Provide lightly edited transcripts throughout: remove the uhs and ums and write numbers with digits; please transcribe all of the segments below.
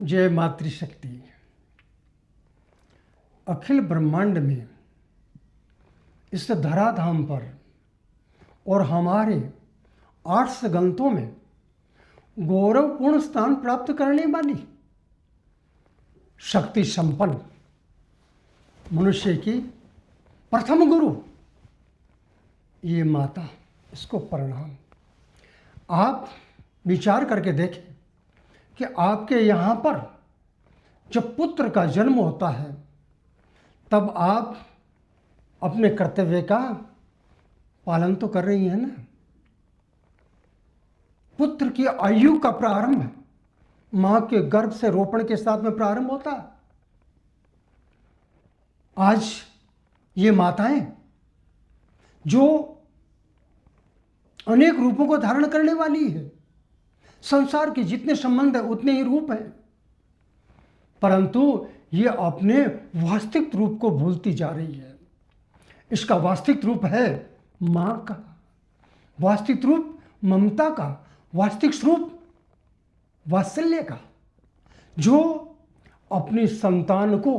जय मातृशक्ति। अखिल ब्रह्मांड में इस धराधाम पर और हमारे आर्ट्स ग्रंथों में गौरवपूर्ण स्थान प्राप्त करने वाली शक्ति संपन्न मनुष्य की प्रथम गुरु ये माता, इसको प्रणाम। आप विचार करके देखें कि आपके यहाँ पर जब पुत्र का जन्म होता है तब आप अपने कर्तव्य का पालन तो कर रही हैं ना। पुत्र की आयु का प्रारंभ मां के गर्भ से रोपण के साथ में प्रारंभ होता है। आज ये माताएं जो अनेक रूपों को धारण करने वाली है, संसार के जितने संबंध है उतने ही रूप हैं, परंतु ये अपने वास्तविक रूप को भूलती जा रही है। इसका वास्तविक रूप है मां का, वास्तविक रूप ममता का, वास्तविक स्वरूप वात्सल्य का, जो अपनी संतान को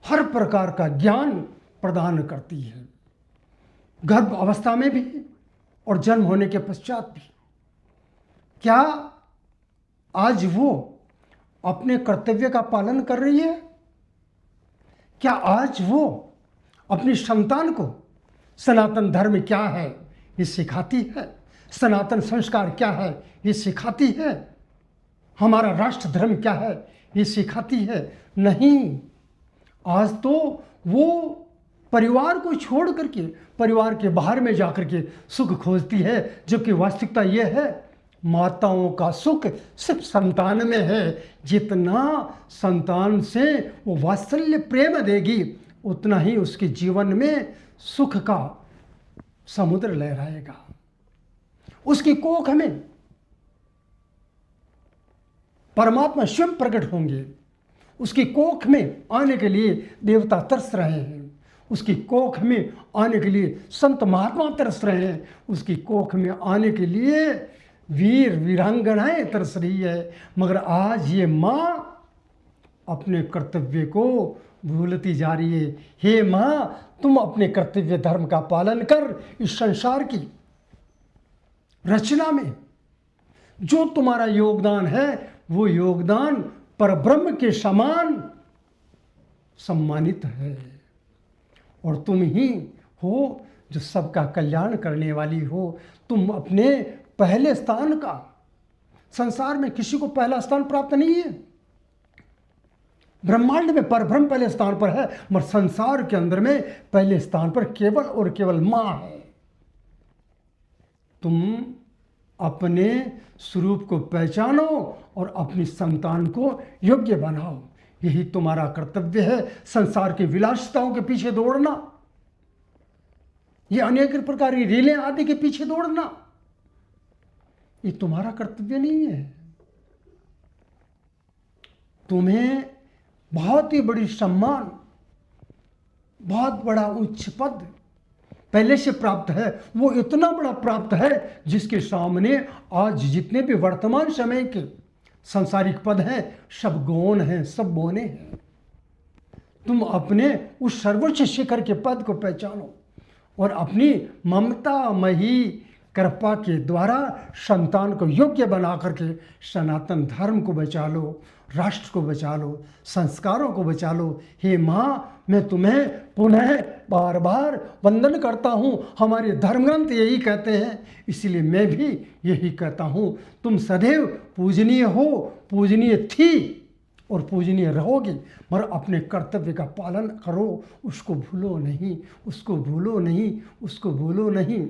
हर प्रकार का ज्ञान प्रदान करती है, गर्भ अवस्था में भी और जन्म होने के पश्चात भी। क्या आज वो अपने कर्तव्य का पालन कर रही है? क्या आज वो अपनी संतान को सनातन धर्म क्या है ये सिखाती है, सनातन संस्कार क्या है ये सिखाती है, हमारा राष्ट्र धर्म क्या है ये सिखाती है? नहीं। आज तो वो परिवार को छोड़ करके परिवार के बाहर में जाकर के सुख खोजती है, जबकि वास्तविकता ये है माताओं का सुख सिर्फ संतान में है। जितना संतान से वो वात्सल्य प्रेम देगी उतना ही उसके जीवन में सुख का समुद्र लहराएगा। उसकी कोख में परमात्मा स्वयं प्रकट होंगे। उसकी कोख में आने के लिए देवता तरस रहे हैं, उसकी कोख में आने के लिए संत महात्मा तरस रहे हैं, उसकी कोख में आने के लिए वीर वीरांगनाएं तरस रही है। मगर आज ये माँ अपने कर्तव्य को भूलती जा रही है। हे माँ, तुम अपने कर्तव्य धर्म का पालन कर। इस संसार की रचना में जो तुम्हारा योगदान है वो योगदान परब्रह्म के समान सम्मानित है, और तुम ही हो जो सबका कल्याण करने वाली हो। तुम अपने पहले स्थान का, संसार में किसी को पहला स्थान प्राप्त नहीं है। ब्रह्मांड में परब्रह्म पहले स्थान पर है, मगर संसार के अंदर में पहले स्थान पर केवल और केवल मां है। तुम अपने स्वरूप को पहचानो और अपनी संतान को योग्य बनाओ। यही तुम्हारा कर्तव्य है। संसार की विलासिताओं के पीछे दौड़ना, ये अनेक प्रकार की रीलें आदि के पीछे दौड़ना, ये तुम्हारा कर्तव्य नहीं है। तुम्हें बहुत ही बड़ी सम्मान, बहुत बड़ा उच्च पद पहले से प्राप्त है। वो इतना बड़ा प्राप्त है जिसके सामने आज जितने भी वर्तमान समय के सांसारिक पद हैं सब गौण हैं, सब बोने हैं। तुम अपने उस सर्वोच्च शिखर के पद को पहचानो और अपनी ममतामयी कृपा के द्वारा संतान को योग्य बना करके सनातन धर्म को बचा लो, राष्ट्र को बचा लो, संस्कारों को बचा लो। हे माँ, मैं तुम्हें पुनः बार बार वंदन करता हूँ। हमारे धर्मग्रंथ यही कहते हैं, इसलिए मैं भी यही कहता हूँ। तुम सदैव पूजनीय हो, पूजनीय थी और पूजनीय रहोगी, मगर अपने कर्तव्य का पालन करो। उसको भूलो नहीं, उसको भूलो नहीं, उसको भूलो नहीं।